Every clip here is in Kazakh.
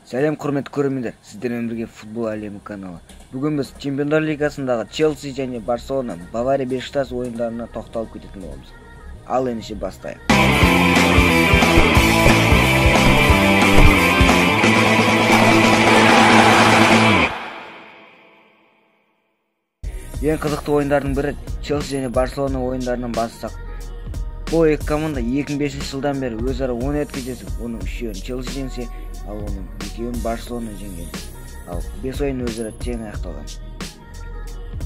Сәлем құрметті көрермендер, сіздермен бірге футбол әлемі каналы. Бүгін біз Чемпиондар Лигасындағы Челси және Барселона, Бавария Бешикташ ойындарына тоқталып кететін боламыз. Ал ендеше бастайық. Ең қызықты ойындардың бірі Челси және Барселона ойындарынан бастасақ. Бұл екі команда 2005 жылдан бері өзара 17 кездесіп, оның 3-еуін Челси жеңсе, ал оның 2-еуін Барселона жеңген. Ал 5 ойын өзара тең аяқталған.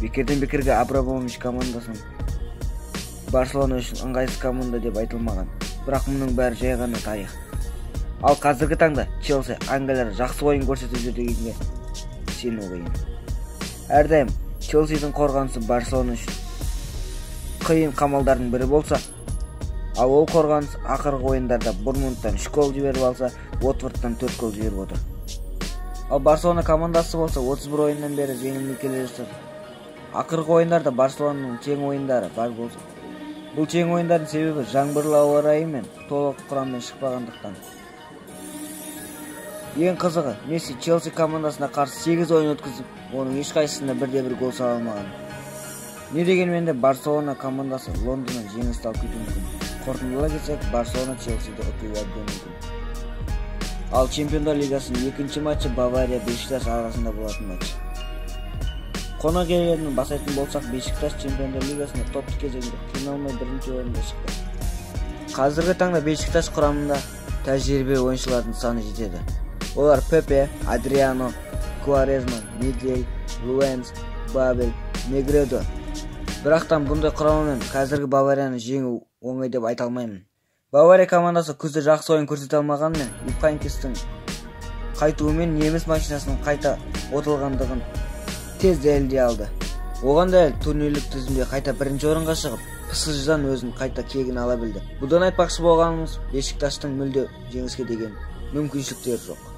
Бекерден бекерге Абрамович командасының Барселона үшін ыңғайсыз команда деп айтылмаған, бірақ мұның бәрі жай ғана тарих. Ал қазіргі таңда Челси англиялар жақсы ойын көрсетіп жүр дегенге сену қиын. Әрдайым Челсидің қорғанысы Барселона үшін қиын қамалдардың бірі болса, ал ол қорғаныс ақырғы ойындарда Борнмуттан 3 гол жіберіп алса, Уотфордтан 4 гол жіберіп отыр. Ал Барселона командасы болса 31 ойыннан бері жеңілмей келе жатыр. Ақырғы ойындарда Барселонаның тең ойындары бар болса, бұл тең ойындардың себебі жаңбырлы ауа райы мен толық құраммен шықпағандықтан. Ең қызығы, Месси Челси командасына қарсы 8 ойын өткізіп, оның ешқайсысында бірде-бір гол сала алмаған. Не дегенмен де Барселона командасы Лондоннан жеңіс алып кетуі мүмкін. Қорытындылай кетсек, Барселона Челсиді ұтуы әбден мүмкін. Ал Чемпиондар Лигасының екінші матчы Бавария Бешикташ арасында болатын матч. Қонақ иелерін басатын болсақ, Бешикташ Чемпиондар Лигасында топтық кезеңде қиналмай бірінші орында шықты. Қазіргі таңда Бешикташ құрамында тәжірибе ойыншылардың саны жетеді. Олар Пепе, Адриано, Кварезма, Мигель, Луэнс, Бабель, Негредо. Бірақтан бұндай құрамымен қазіргі Баварияны жеңу оңай деп айта алмаймын. Бавария командасы күзде жақсы ойын көрсете алмағанымен, Юпхайнкестің қайтуымен неміс машинасының қайта отылғандығын тез дәлелдей алды. Оған дәлел турнирлік тізімде қайта бірінші орынға шығып, ПСЖдан өзін қайта кегін ала білді. Бұдан айтпақшы болғанымыз, Бешикташтың мүлде жеңіске деген мүмкіншіліктері жоқ.